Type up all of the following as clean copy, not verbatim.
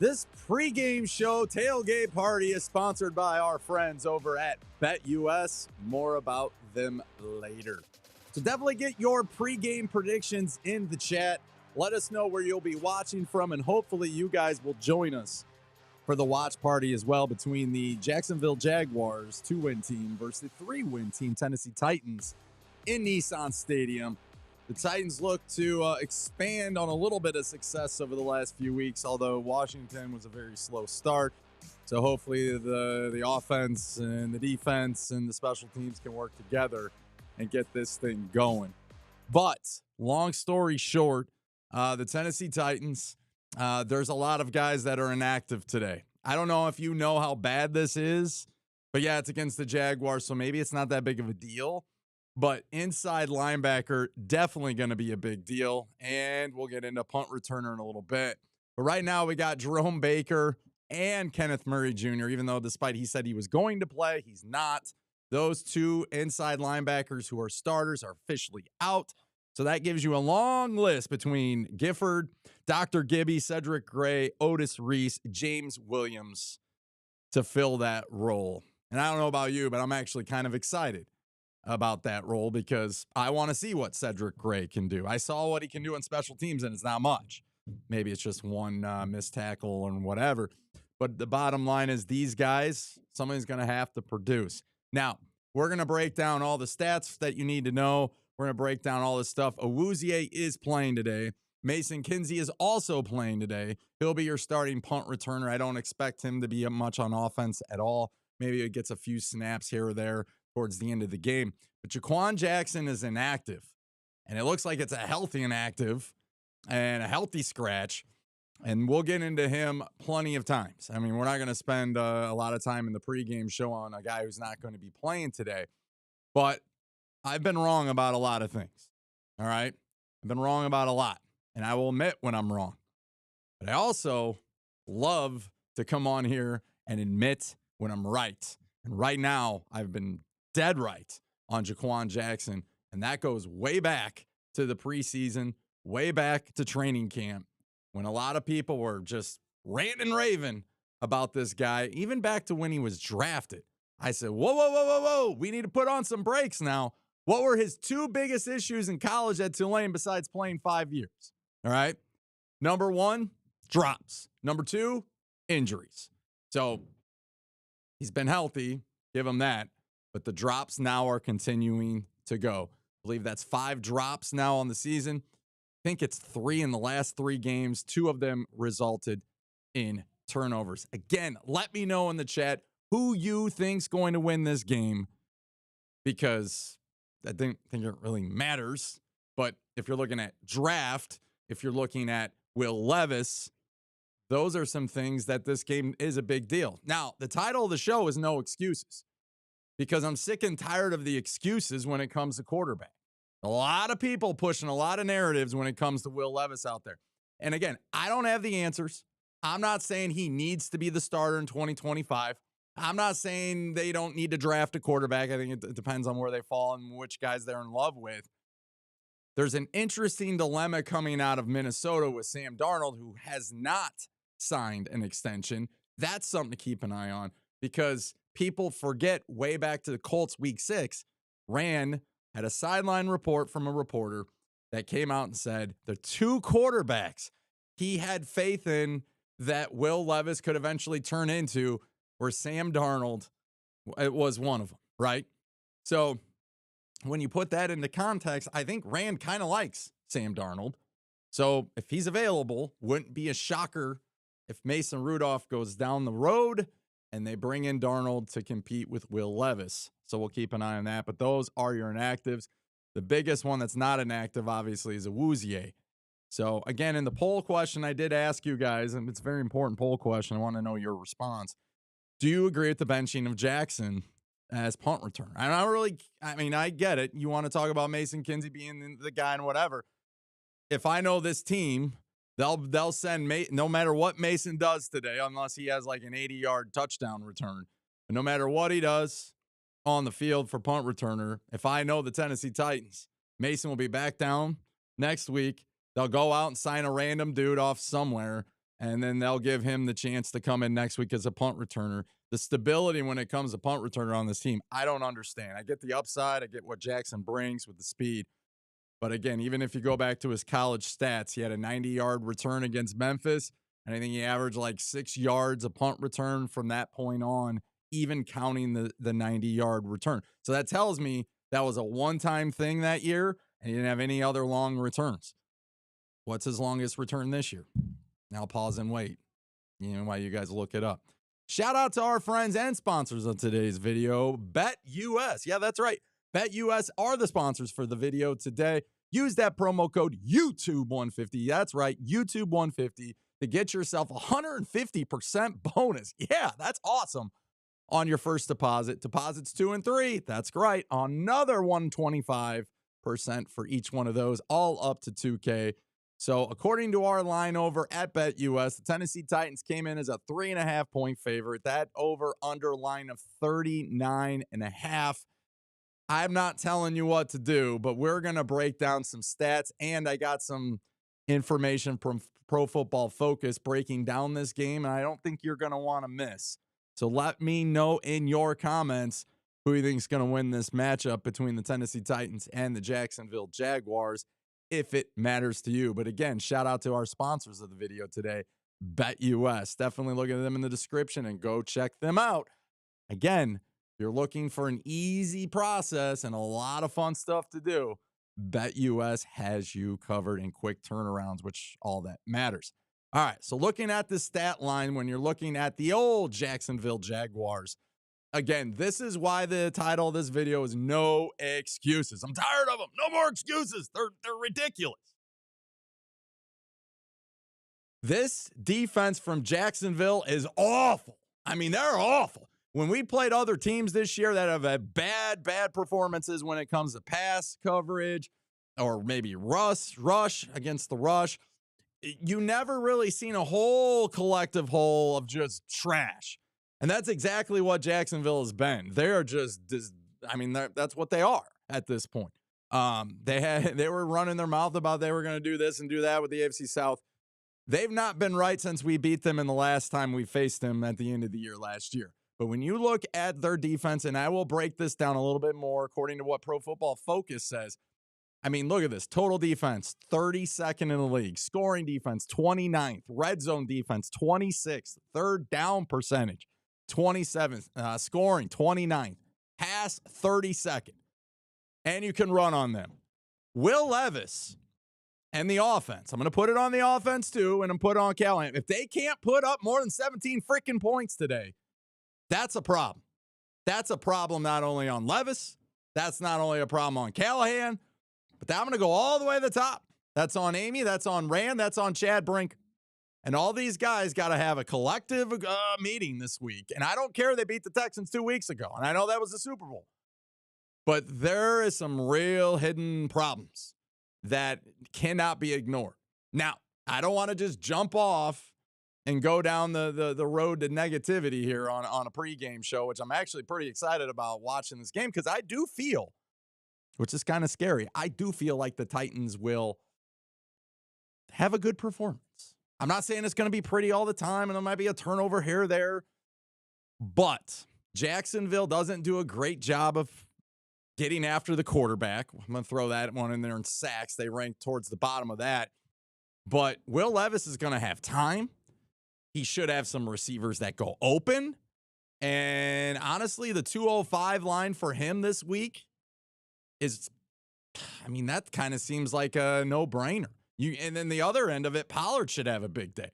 This pregame show tailgate party is sponsored by our friends over at BetUS. More about them later. So definitely get your pregame predictions in the chat. Let us know where you'll be watching from, and hopefully you guys will join us for the watch party as well between the Jacksonville Jaguars 2-win team versus the 3-win team Tennessee Titans in Nissan Stadium. The Titans look to expand on a little bit of success over the last few weeks, although Washington was a very slow start. So hopefully the offense and the defense and the special teams can work together and get this thing going. But long story short, the Tennessee Titans, there's a lot of guys that are inactive today. I don't know if you know how bad this is, but yeah, it's against the Jaguars, so maybe it's not that big of a deal. But inside linebacker, definitely going to be a big deal. And we'll get into punt returner in a little bit. But right now we got Jerome Baker and Kenneth Murray Jr., even though despite he said he was going to play, he's not. Those two inside linebackers who are starters are officially out. So that gives you a long list between Gifford, Dr. Gibby, Cedric Gray, Otis Reese, James Williams to fill that role. And I don't know about you, but I'm actually kind of excited about that role because I want to see what Cedric Gray can do. I saw what he can do on special teams, and it's not much. Maybe it's just one missed tackle and whatever. But the bottom line is these guys, somebody's going to have to produce. Now, we're going to break down all the stats that you need to know. We're going to break down all this stuff. Awuzie is playing today. Mason Kinsey is also playing today. He'll be your starting punt returner. I don't expect him to be much on offense at all. Maybe it gets a few snaps here or there towards the end of the game. But Jaquan Jackson is inactive. And it looks like it's a healthy inactive and a healthy scratch. And we'll get into him plenty of times. I mean, we're not going to spend a lot of time in the pregame show on a guy who's not going to be playing today. But I've been wrong about a lot of things. All right? I've been wrong about a lot. And I will admit when I'm wrong. But I also love to come on here and admit when I'm right. And right now, I've been dead right on Jaquan Jackson. And that goes way back to the preseason, way back to training camp, when a lot of people were just ranting and raving about this guy, even back to when he was drafted. I said, whoa, we need to put on some brakes now. What were his two biggest issues in college at Tulane besides playing 5 years? All right. Number one, drops. Number two, injuries. So he's been healthy. Give him that. But the drops now are continuing to go. I believe that's 5 drops now on the season. I think it's 3 in the last 3 games. 2 of them resulted in turnovers. Again, let me know in the chat who you think's going to win this game, because I don't think it really matters. But if you're looking at draft, if you're looking at Will Levis, those are some things that this game is a big deal. Now, the title of the show is No Excuses, because I'm sick and tired of the excuses when it comes to quarterback. A lot of people pushing a lot of narratives when it comes to Will Levis out there. And again, I don't have the answers. I'm not saying he needs to be the starter in 2025. I'm not saying they don't need to draft a quarterback. I think it depends on where they fall and which guys they're in love with. There's an interesting dilemma coming out of Minnesota with Sam Darnold, who has not signed an extension. That's something to keep an eye on, because people forget way back to the Colts week 6, had a sideline report from a reporter that came out and said the 2 quarterbacks he had faith in that Will Levis could eventually turn into were Sam Darnold. It was one of them, right? So when you put that into context, I think Rand kind of likes Sam Darnold. So if he's available, wouldn't be a shocker if Mason Rudolph goes down the road and they bring in Darnold to compete with Will Levis. So we'll keep an eye on that. But those are your inactives. The biggest one that's not inactive, obviously, is Awuzie. So again, in the poll question, I did ask you guys, and it's a very important poll question. I want to know your response. Do you agree with the benching of Jackson as punt return? I get it. You want to talk about Mason Kinsey being the guy and whatever. If I know this team, they'll send no matter what Mason does today, unless he has like an 80-yard touchdown return. But no matter what he does on the field for punt returner, if I know the Tennessee Titans, Mason will be back down next week. They'll go out and sign a random dude off somewhere and then they'll give him the chance to come in next week as a punt returner. The stability when it comes to punt returner on this team, I don't understand. I get the upside. I get what Jackson brings with the speed. But again, even if you go back to his college stats, he had a 90-yard return against Memphis, and I think he averaged like 6 yards a punt return from that point on, even counting the 90-yard return. So that tells me that was a one-time thing that year, and he didn't have any other long returns. What's his longest return this year? Now pause and wait. While you guys look it up. Shout out to our friends and sponsors of today's video, BetUS. Yeah, that's right. BetUS are the sponsors for the video today. Use that promo code YouTube150. That's right, YouTube150 to get yourself 150% bonus. Yeah, that's awesome on your first deposit. Deposits 2 and 3. That's right. Another 125% for each one of those, all up to $2K. So according to our line over at BetUS, the Tennessee Titans came in as a 3.5-point favorite. That over-under line of 39.5. I'm not telling you what to do, but we're going to break down some stats, and I got some information from Pro Football Focus breaking down this game, and I don't think you're going to want to miss. So let me know in your comments who you think is going to win this matchup between the Tennessee Titans and the Jacksonville Jaguars, if it matters to you. But again, shout out to our sponsors of the video today, BetUS. Definitely look at them in the description and go check them out. Again, if you're looking for an easy process and a lot of fun stuff to do, BetUS has you covered in quick turnarounds, which all that matters. All right, so looking at the stat line when you're looking at the old Jacksonville Jaguars, again, this is why the title of this video is No Excuses. I'm tired of them. No more excuses. They're ridiculous. This defense from Jacksonville is awful. I mean, they're awful. When we played other teams this year that have had bad performances when it comes to pass coverage or maybe rush against the rush, you never really seen a whole collective whole of just trash. And that's exactly what Jacksonville has been. They are just, that's what they are at this point. They were running their mouth about they were going to do this and do that with the AFC South. They've not been right since we beat them in the last time we faced them at the end of the year last year. But when you look at their defense, and I will break this down a little bit more according to what Pro Football Focus says. I mean, look at this. Total defense, 32nd in the league. Scoring defense, 29th. Red zone defense, 26th. Third down percentage, 27th. Scoring, 29th. Pass, 32nd. And you can run on them. Will Levis and the offense. I'm going to put it on the offense too, and I'm put it on Callahan. If they can't put up more than 17 freaking points today, that's a problem. That's a problem not only on Levis, that's not only a problem on Callahan, but I'm going to go all the way to the top. That's on Amy, that's on Rand, that's on Chad Brink. And all these guys got to have a collective meeting this week. And I don't care they beat the Texans 2 weeks ago, and I know that was the Super Bowl. But there is some real hidden problems that cannot be ignored. Now, I don't want to just jump off and go down the road to negativity here on a pregame show, which I'm actually pretty excited about watching this game because I do feel, which is kind of scary, I do feel like the Titans will have a good performance. I'm not saying it's going to be pretty all the time, and there might be a turnover here or there, but Jacksonville doesn't do a great job of getting after the quarterback. I'm going to throw that one in there in sacks. They rank towards the bottom of that. But Will Levis is going to have time. He should have some receivers that go open. And honestly, the 205 line for him this week is, that kind of seems like a no-brainer. And then the other end of it, Pollard should have a big day.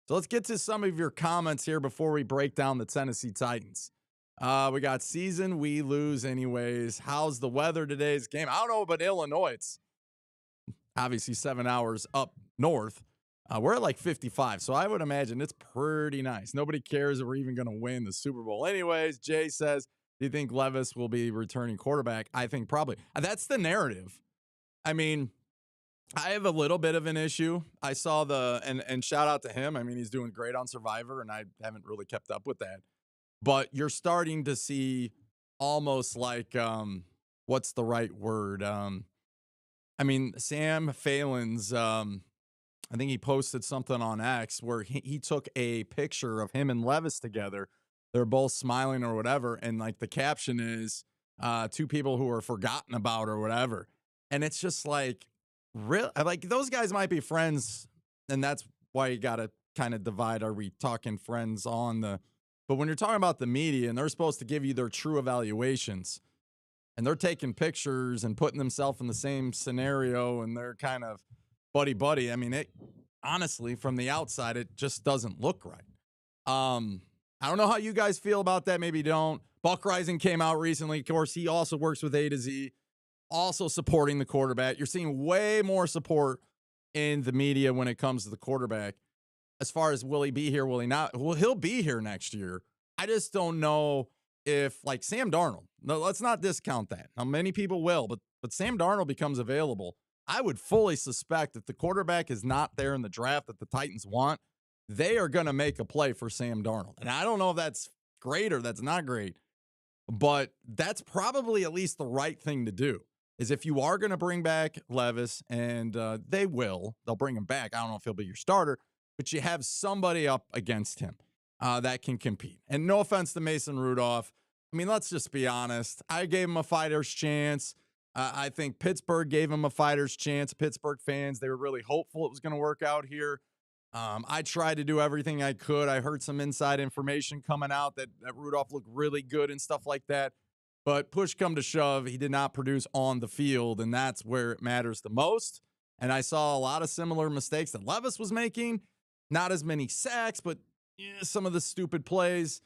So let's get to some of your comments here before we break down the Tennessee Titans. We got season, we lose anyways. How's the weather today's game? I don't know about Illinois. It's obviously 7 hours up north. We're at like 55, so I would imagine it's pretty nice. Nobody cares if we're even going to win the Super Bowl. Anyways, Jay says, do you think Levis will be returning quarterback? I think probably. That's the narrative. I have a little bit of an issue. I saw and shout out to him. He's doing great on Survivor, and I haven't really kept up with that. But you're starting to see almost like, what's the right word? Sam Phelan's I think he posted something on X where he took a picture of him and Levis together. They're both smiling or whatever. And like the caption is two people who are forgotten about or whatever. And it's just like, real, like those guys might be friends. And that's why you got to kind of divide. Are we talking friends on the, but when you're talking about the media and they're supposed to give you their true evaluations and they're taking pictures and putting themselves in the same scenario and they're kind of buddy. I mean, it honestly, from the outside, it just doesn't look right. I don't know how you guys feel about that. Maybe you don't. Buck Rising came out recently. Of course, he also works with A to Z, also supporting the quarterback. You're seeing way more support in the media when it comes to the quarterback. As far as will he be here, will he not? Well, he'll be here next year. I just don't know if, like Sam Darnold, no, let's not discount that. Now, many people will, but Sam Darnold becomes available. I would fully suspect that the quarterback is not there in the draft that the Titans want. They are going to make a play for Sam Darnold. And I don't know if that's great or that's not great, but that's probably at least the right thing to do. Is if you are going to bring back Levis, and they'll bring him back. I don't know if he'll be your starter, but you have somebody up against him that can compete. And no offense to Mason Rudolph. I mean, let's just be honest. I gave him a fighter's chance. I think Pittsburgh gave him a fighter's chance. Pittsburgh fans, they were really hopeful it was going to work out here. I tried to do everything I could. I heard some inside information coming out that Rudolph looked really good and stuff like that. But push come to shove, he did not produce on the field, and that's where it matters the most. And I saw a lot of similar mistakes that Levis was making. Not as many sacks, but some of the stupid plays.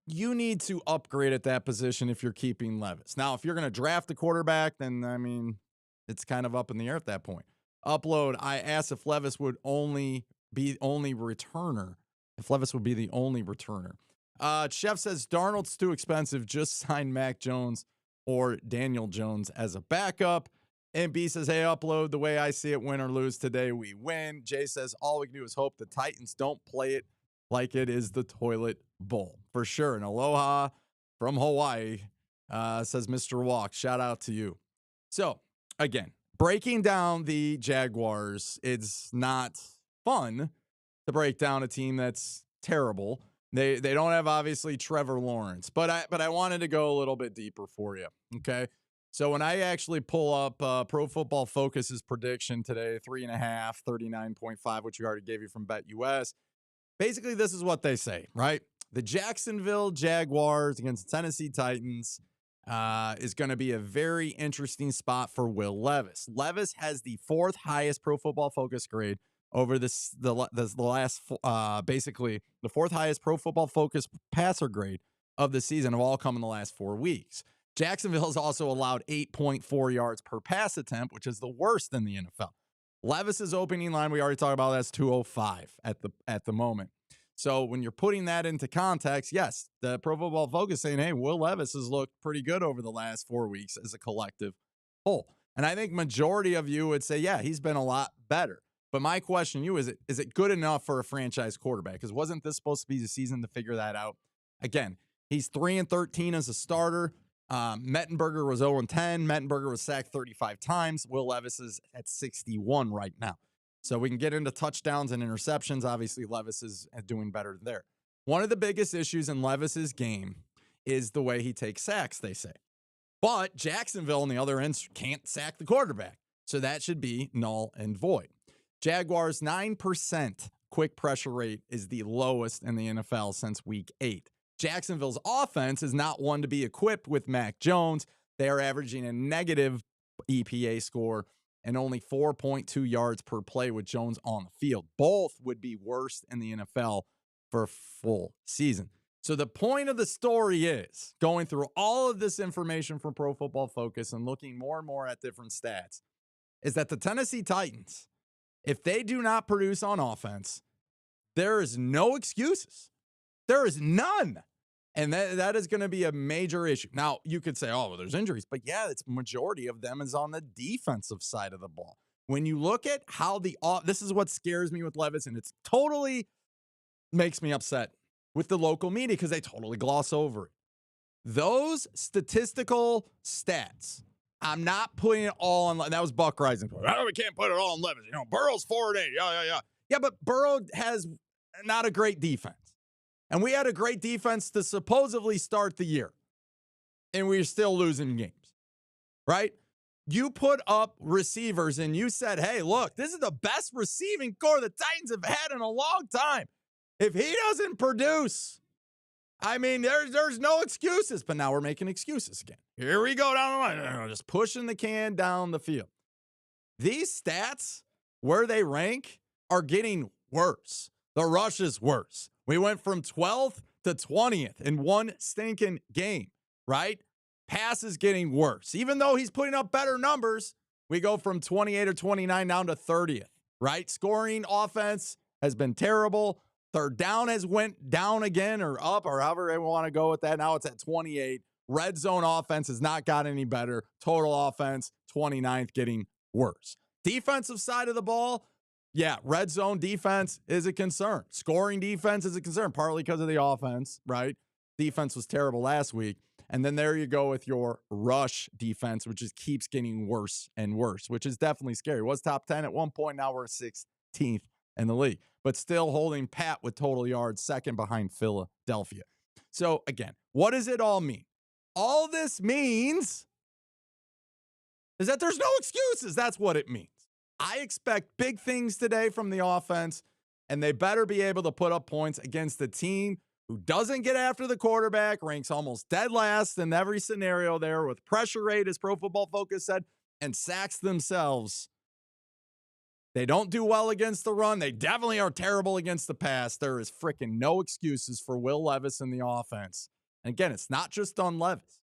You need to upgrade at that position if you're keeping Levis. Now, if you're going to draft a quarterback, then, I mean, it's kind of up in the air at that point. Upload, I asked if Levis would be only returner. If Levis would be the only returner. Chef says, Darnold's too expensive. Just sign Mac Jones or Daniel Jones as a backup. And B says, hey, Upload, the way I see it, win or lose today, we win. Jay says, all we can do is hope the Titans don't play it like it is the toilet bowl. For sure. And aloha from Hawaii, says Mr. Walk. Shout out to you. So, again, breaking down the Jaguars, it's not fun to break down a team that's terrible. They don't have, obviously, Trevor Lawrence. But I wanted to go a little bit deeper for you, okay? So when I actually pull up Pro Football Focus's prediction today, 3.5, 39.5, which you already gave you from BetUS, basically, this is what they say, right? The Jacksonville Jaguars against the Tennessee Titans is going to be a very interesting spot for Will Levis. Levis has the fourth highest Pro Football Focus grade over the last, basically, the fourth highest Pro Football Focus passer grade of the season, have all come in the last 4 weeks. Jacksonville has also allowed 8.4 yards per pass attempt, which is the worst in the NFL. Levis's opening line, we already talked about, that's 205 at the moment. So when you're putting that into context, yes, the Pro Football Focus saying, hey, Will Levis has looked pretty good over the last 4 weeks as a collective whole. And I think majority of you would say, yeah, he's been a lot better. But my question to you is it good enough for a franchise quarterback? Because wasn't this supposed to be the season to figure that out? Again, he's 3-13 as a starter. Mettenberger was 0-10. Mettenberger was sacked 35 times. Will Levis is at 61 right now. So we can get into touchdowns and interceptions. Obviously, Levis is doing better there. One of the biggest issues in Levis's game is the way he takes sacks, they say. But Jacksonville on the other end can't sack the quarterback. So that should be null and void. Jaguars, 9% quick pressure rate is the lowest in the NFL since week 8. Jacksonville's offense is not one to be equipped with Mac Jones. They are averaging a negative EPA score and only 4.2 yards per play with Jones on the field. Both would be worst in the NFL for a full season. So the point of the story is, going through all of this information from Pro Football Focus and looking more and more at different stats, is that the Tennessee Titans, if they do not produce on offense, there is no excuses. There is none. And that is going to be a major issue. Now, you could say, oh, well, there's injuries. But yeah, it's majority of them is on the defensive side of the ball. When you look at how this is what scares me with Levis, and it's totally makes me upset with the local media because they totally gloss over it. Those statistical stats I'm not putting it all on. That was Buck Rising. Oh, we can't put it all on Levis. Burrow's 4-8. Yeah. Yeah, but Burrow has not a great defense. And we had a great defense to supposedly start the year. And we're still losing games, right? You put up receivers and you said, hey, look, this is the best receiving core the Titans have had in a long time. If he doesn't produce, I mean, there's no excuses. But now we're making excuses again. Here we go down the line. Just pushing the can down the field. These stats, where they rank, are getting worse. The rush is worse. We went from 12th to 20th in one stinking game, right? Pass is getting worse. Even though he's putting up better numbers, we go from 28 or 29 down to 30th, right? Scoring offense has been terrible. Third down has went down again or up or however they want to go with that. Now it's at 28. Red zone offense has not got any better. Total offense, 29th, getting worse. Defensive side of the ball, yeah, red zone defense is a concern. Scoring defense is a concern, partly because of the offense, right? Defense was terrible last week. And then there you go with your rush defense, which just keeps getting worse and worse, which is definitely scary. It was top 10 at one point. Now we're 16th in the league, but still holding pat with total yards, second behind Philadelphia. So again, what does it all mean? All this means is that there's no excuses. That's what it means. I expect big things today from the offense, and they better be able to put up points against the team who doesn't get after the quarterback, ranks almost dead last in every scenario there with pressure rate, as Pro Football Focus said, and sacks themselves. They don't do well against the run. They definitely are terrible against the pass. There is freaking no excuses for Will Levis in the offense. And again, it's not just on Levis.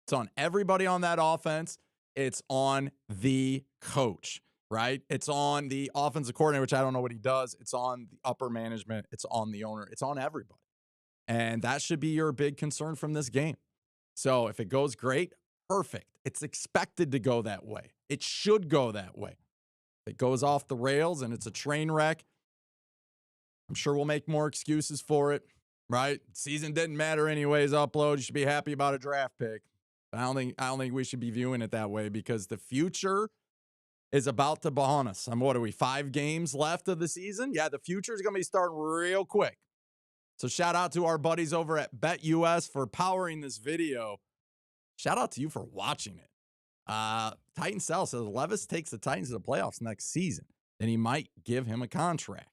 It's on everybody on that offense. It's on the coach, right? It's on the offensive coordinator, which I don't know what he does. It's on the upper management. It's on the owner. It's on everybody. And that should be your big concern from this game. So if it goes great, perfect. It's expected to go that way. It should go that way. If it goes off the rails and it's a train wreck, I'm sure we'll make more excuses for it, right? Season didn't matter anyways, upload. You should be happy about a draft pick. I don't think we should be viewing it that way because the future is about to be on us. What are we, 5 games left of the season? Yeah, the future is going to be starting real quick. So shout out to our buddies over at BetUS for powering this video. Shout out to you for watching it. Titan Cell says Levis takes the Titans to the playoffs next season, and he might give him a contract.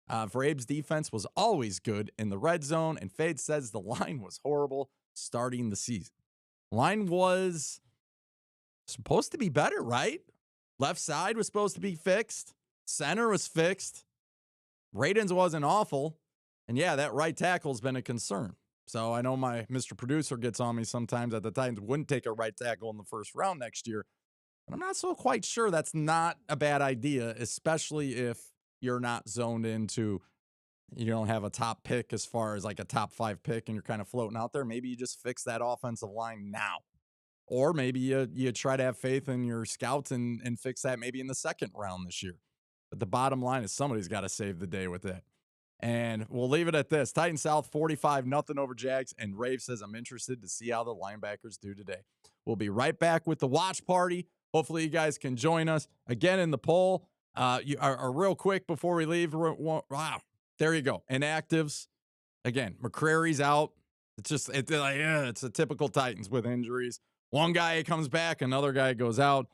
Vrab's defense was always good in the red zone, and Fade says the line was horrible starting the season. Line was supposed to be better, right? Left side was supposed to be fixed. Center was fixed. Radens wasn't awful. And yeah, that right tackle's been a concern. So I know my Mr. Producer gets on me sometimes that the Titans wouldn't take a right tackle in the first round next year. But I'm not so quite sure that's not a bad idea, especially if you're not zoned into, you don't have a top pick as far as like a top 5 pick and you're kind of floating out there. Maybe you just fix that offensive line now. Or maybe you try to have faith in your scouts and fix that maybe in the second round this year. But the bottom line is somebody's got to save the day with it. And we'll leave it at this. Titans South 45-0 over Jags. And Rave says, I'm interested to see how the linebackers do today. We'll be right back with the watch party. Hopefully you guys can join us again in the poll. Real quick before we leave. Wow. There you go. Inactives. Again, McCrary's out. It's a typical Titans with injuries. One guy comes back, another guy goes out.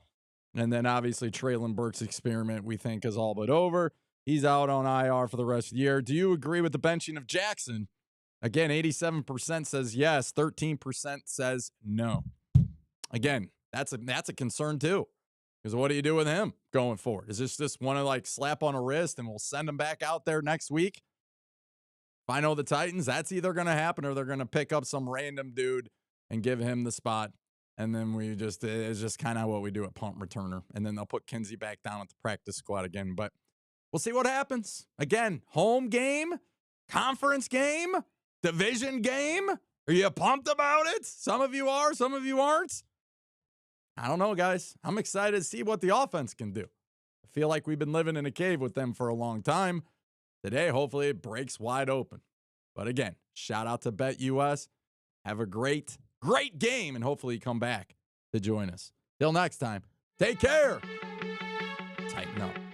And then obviously Traylon Burks' experiment we think is all but over. He's out on IR for the rest of the year. Do you agree with the benching of Jackson? Again, 87% says yes. 13% says no. Again, that's a concern too. Because what do you do with him going forward? Is this just one to like slap on a wrist and we'll send him back out there next week? If I know the Titans, that's either going to happen or they're going to pick up some random dude and give him the spot. And then it's just kind of what we do at punt returner. And then they'll put Kinsey back down at the practice squad again. But we'll see what happens. Again, home game, conference game, division game. Are you pumped about it? Some of you are, some of you aren't. I don't know, guys. I'm excited to see what the offense can do. I feel like we've been living in a cave with them for a long time. Today, hopefully, it breaks wide open. But again, shout out to BetUS. Have a great game, and hopefully you come back to join us. Till next time, take care. Tighten up.